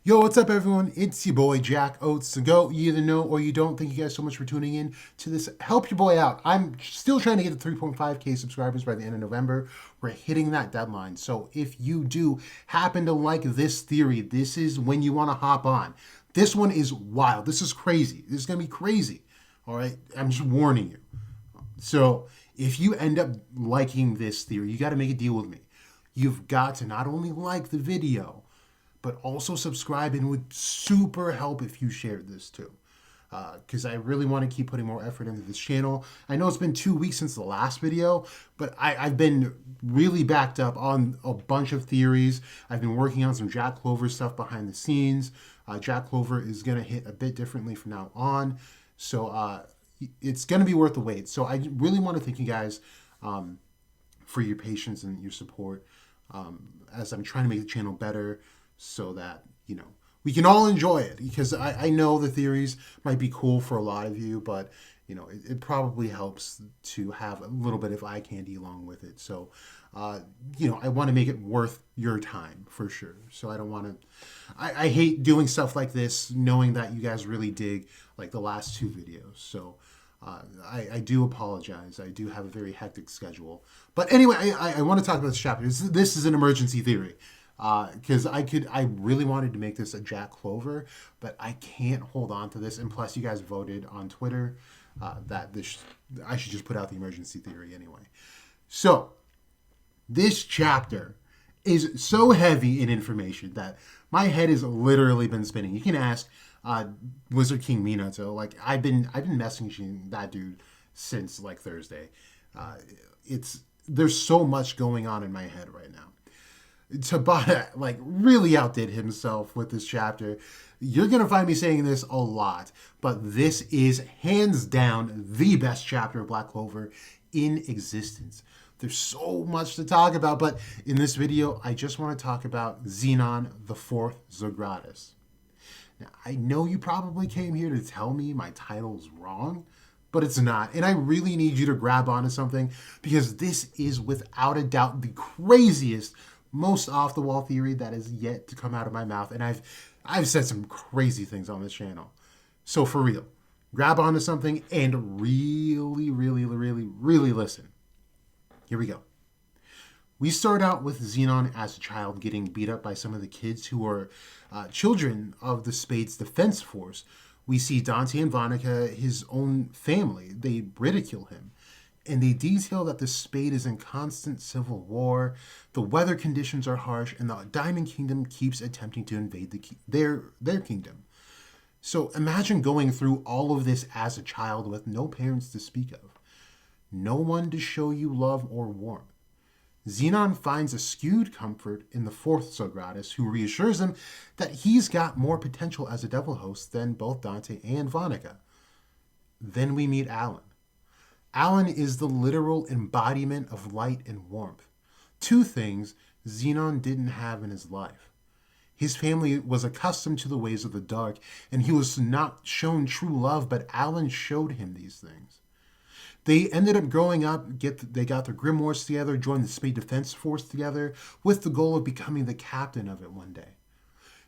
Yo, what's up, everyone? It's your boy Jack Oates to go. You either know or you don't. Thank you guys so much for tuning in to this. Help your boy out. I'm still trying to get to 3.5K subscribers by the end of November. We're hitting that deadline. So if you do happen to like this theory, this is when you want to hop on. This one is wild. This is crazy. This is going to be crazy. All right? I'm just warning you. So if you end up liking this theory, you got to make a deal with me. You've got to not only like the video, but also subscribe, and it would super help if you shared this too. Because I really want to keep putting more effort into this channel. I know it's been 2 weeks since the last video, but I've been really backed up on a bunch of theories. I've been working on some Jack Clover stuff behind the scenes. Jack Clover is going to hit a bit differently from now on. So it's going to be worth the wait. So I really want to thank you guys for your patience and your support as I'm trying to make the channel better, so that, we can all enjoy it. Because I know the theories might be cool for a lot of you, but, it probably helps to have a little bit of eye candy along with it. So, I want to make it worth your time for sure. So I don't want to, I hate doing stuff like this, knowing that you guys really dig like the last 2 videos. So I do apologize. I do have a very hectic schedule. But anyway, I want to talk about this chapter. This is an emergency theory. Because I really wanted to make this a Jack Clover, but I can't hold on to this. And plus, you guys voted on Twitter that I should just put out the emergency theory anyway. So, this chapter is so heavy in information that my head has literally been spinning. You can ask Wizard King Minato. Like, I've been messaging that dude since like Thursday. There's so much going on in my head right now. Tabata really outdid himself with this chapter. You're gonna find me saying this a lot, but this is hands down the best chapter of Black Clover in existence. There's so much to talk about, but in this video, I just want to talk about Zenon, the 4th Zogratis. Now, I know you probably came here to tell me my title's wrong, but it's not. And I really need you to grab onto something, because this is without a doubt the craziest, most off-the-wall theory that is yet to come out of my mouth. And I've said some crazy things on this channel. So for real, grab onto something and really, really, really, really listen. Here we go. We start out with Zenon as a child getting beat up by some of the kids who are children of the Spade's defense force. We see Dante and Vonica, his own family, they ridicule him. And they detail that the Spade is in constant civil war, the weather conditions are harsh, and the Diamond Kingdom keeps attempting to invade their kingdom. So imagine going through all of this as a child with no parents to speak of. No one to show you love or warmth. Zenon finds a skewed comfort in the 4th Zogratis, who reassures him that he's got more potential as a devil host than both Dante and Vonica. Then we meet Alan. Alan is the literal embodiment of light and warmth, 2 things Zenon didn't have in his life. His family was accustomed to the ways of the dark, and he was not shown true love, but Alan showed him these things. They ended up growing up, they got their grimoires together, joined the Spade Defense Force together, with the goal of becoming the captain of it one day.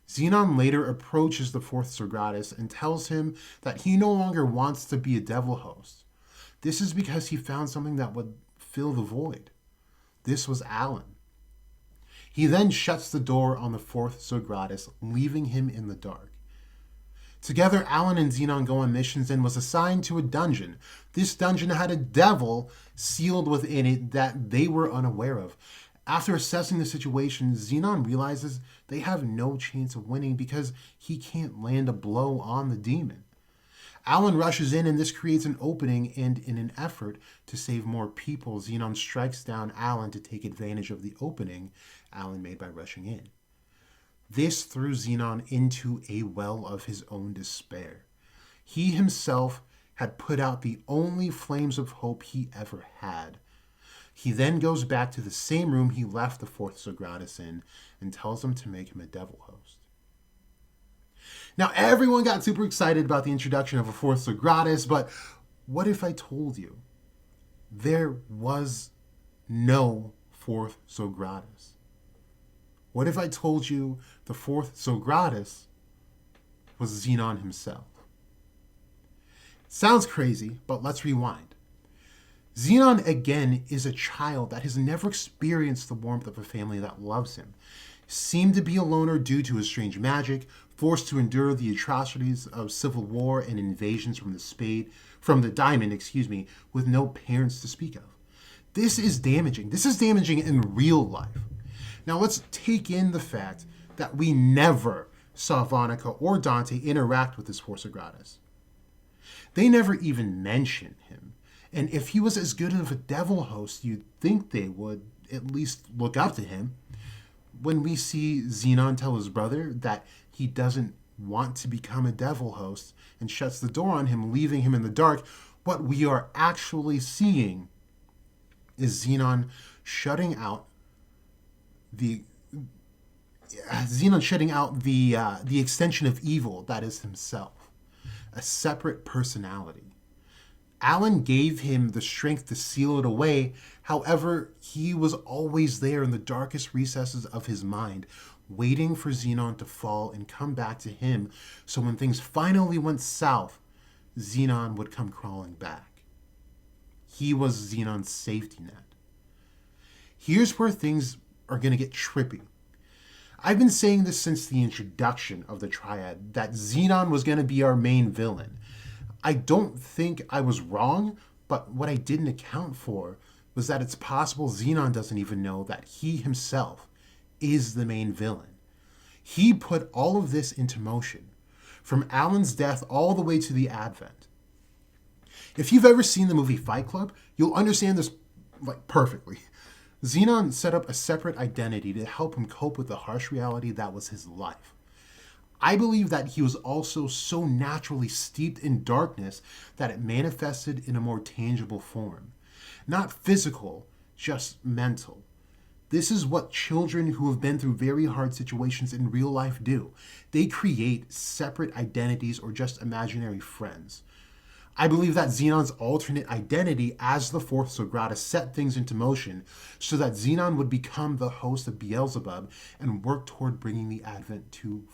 Zenon later approaches the 4th Zogratis and tells him that he no longer wants to be a devil host. This is because he found something that would fill the void. This was Alan. He then shuts the door on the 4th Zogratis, leaving him in the dark. Together, Alan and Zenon go on missions and was assigned to a dungeon. This dungeon had a devil sealed within it that they were unaware of. After assessing the situation, Zenon realizes they have no chance of winning because he can't land a blow on the demon. Alan rushes in, and this creates an opening, and in an effort to save more people, Zenon strikes down Alan to take advantage of the opening Alan made by rushing in. This threw Zenon into a well of his own despair. He himself had put out the only flames of hope he ever had. He then goes back to the same room he left the 4th Zogratis in and tells him to make him a devil host. Now, everyone got super excited about the introduction of a 4th Zogratis, but what if I told you there was no 4th Zogratis? What if I told you the fourth Zogratis was Zenon himself? Sounds crazy, but let's rewind. Zenon, again, is a child that has never experienced the warmth of a family that loves him, seemed to be a loner due to his strange magic, forced to endure the atrocities of civil war and invasions from the diamond, with no parents to speak of. This is damaging. This is damaging in real life. Now let's take in the fact that we never saw Vonica or Dante interact with this Forza Gratis. They never even mention him. And if he was as good of a devil host, you'd think they would at least look up to him. When we see Zenon tell his brother that he doesn't want to become a devil host and shuts the door on him, leaving him in the dark, what we are actually seeing is Zenon shutting out the extension of evil that is himself, a separate personality. Alan gave him the strength to seal it away. However, he was always there in the darkest recesses of his mind, waiting for Zenon to fall and come back to him, so when things finally went south, Zenon would come crawling back. He was Zenon's safety net. Here's where things are going to get trippy. I've been saying this since the introduction of the Triad, that Zenon was going to be our main villain. I don't think I was wrong, but what I didn't account for was that it's possible Zenon doesn't even know that he himself is the main villain. He put all of this into motion, from Alan's death all the way to the Advent. If you've ever seen the movie Fight Club, you'll understand this perfectly. Zenon set up a separate identity to help him cope with the harsh reality that was his life. I believe that he was also so naturally steeped in darkness that it manifested in a more tangible form. Not physical, just mental. This is what children who have been through very hard situations in real life do. They create separate identities or just imaginary friends. I believe that Zenon's alternate identity as the fourth Zogratis set things into motion so that Zenon would become the host of Beelzebub and work toward bringing the Advent to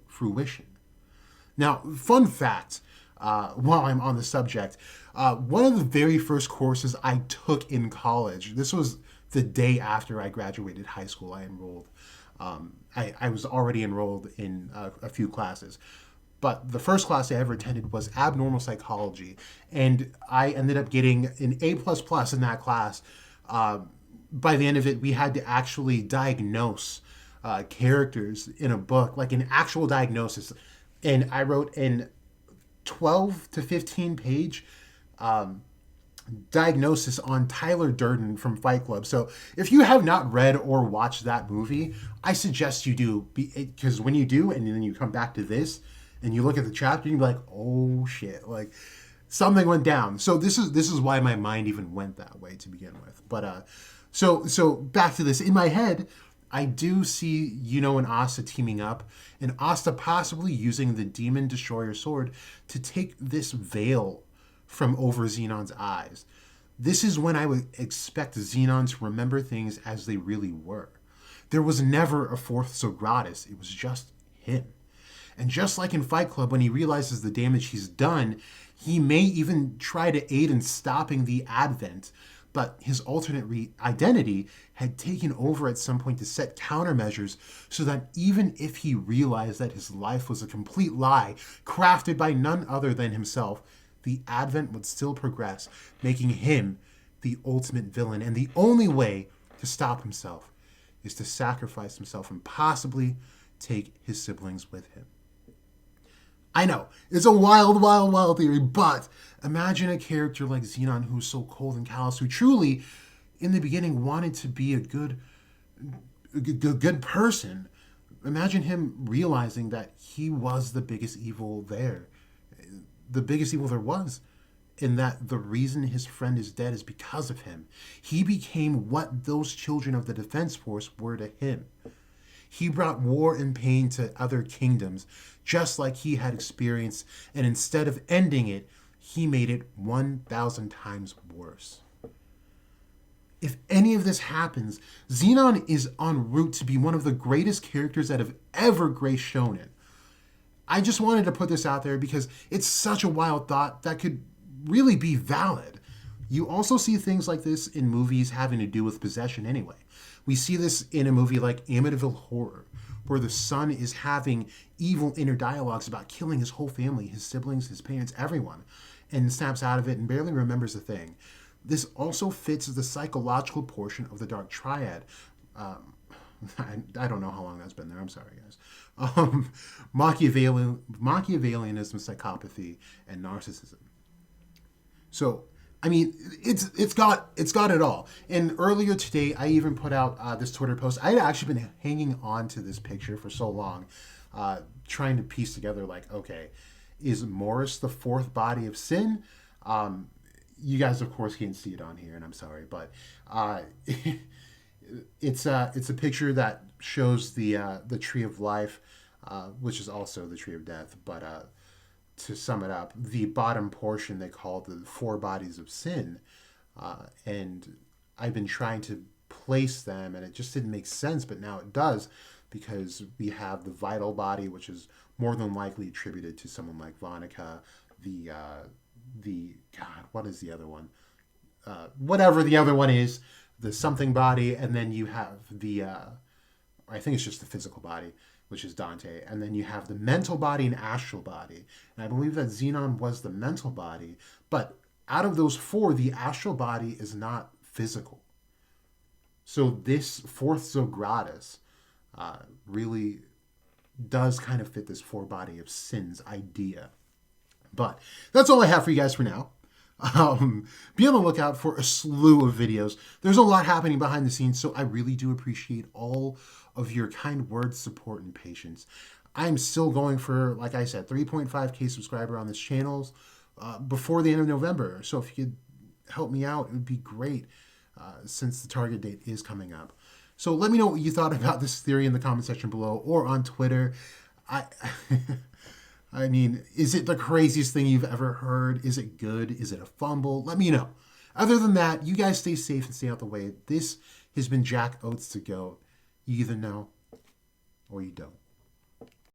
fruition. Now, fun fact, while I'm on the subject, one of the very first courses I took in college, this was the day after I graduated high school, I enrolled. I was already enrolled in a few classes. But the first class I ever attended was abnormal psychology, and I ended up getting an A++ in that class. By the end of it, we had to actually diagnose characters in a book, like an actual diagnosis. And I wrote an 12 to 15 page diagnosis on Tyler Durden from Fight Club. So if you have not read or watched that movie, I suggest you do, because when you do, and then you come back to this, and you look at the chapter, and you're like, oh shit, like something went down. So this is why my mind even went that way to begin with. But so back to this. In my head, I do see Yuno and Asta teaming up, and Asta possibly using the Demon Destroyer sword to take this veil from over Zenon's eyes. This is when I would expect Zenon to remember things as they really were. There was never a fourth Zogratis. It was just him. And just like in Fight Club, when he realizes the damage he's done, he may even try to aid in stopping the Advent, but his alternate identity had taken over at some point to set countermeasures so that even if he realized that his life was a complete lie, crafted by none other than himself, the Advent would still progress, making him the ultimate villain. And the only way to stop himself is to sacrifice himself and possibly take his siblings with him. I know, it's a wild, wild, wild theory, but imagine a character like Zenon who's so cold and callous, who truly, in the beginning, wanted to be a good person. Imagine him realizing that he was the biggest evil there. The biggest evil there was. And that the reason his friend is dead is because of him. He became what those children of the Defense Force were to him. He brought war and pain to other kingdoms, just like he had experienced, and instead of ending it, he made it 1,000 times worse. if any of this happens, Zenon is en route to be one of the greatest characters that have ever graced Shonen. I just wanted to put this out there because it's such a wild thought that could really be valid. You also see things like this in movies having to do with possession anyway. We see this in a movie like Amityville Horror, where the son is having evil inner dialogues about killing his whole family, his siblings, his parents, everyone, and snaps out of it and barely remembers a thing. This also fits the psychological portion of the Dark Triad. I don't know how long that's been there. I'm sorry, guys. Machiavellianism, psychopathy, and narcissism. So, I mean, it's got it all. And earlier today, I even put out this Twitter post. I had actually been hanging on to this picture for so long, trying to piece together, like, okay, is Morris the fourth body of sin? You guys, of course, can't see it on here, and I'm sorry, but it's a picture that shows the tree of life, which is also the tree of death. But to sum it up, the bottom portion they call the four bodies of sin, and I've been trying to place them, and it just didn't make sense, but now it does, because we have the vital body, which is more than likely attributed to someone like Vonica, the God, what is the other one? Whatever the other one is, the something body, and then you have the, I think it's just the physical body, which is Dante, and then you have the mental body and astral body. And I believe that Zenon was the mental body, but out of those four, the astral body is not physical. So this fourth Zogratis really does kind of fit this four body of sins idea. But that's all I have for you guys for now. Be on the lookout for a slew of videos. There's a lot happening behind the scenes, so I really do appreciate all of your kind words, support, and patience. I'm still going for, like I said, 3.5k subscriber on this channel before the end of November. So if you could help me out, it would be great, since the target date is coming up. So let me know what you thought about this theory in the comment section below or on Twitter. I mean, is it the craziest thing you've ever heard? Is it good? Is it a fumble? Let me know. Other than that, you guys stay safe and stay out the way. This has been Jack Oates to Go. You either know or you don't.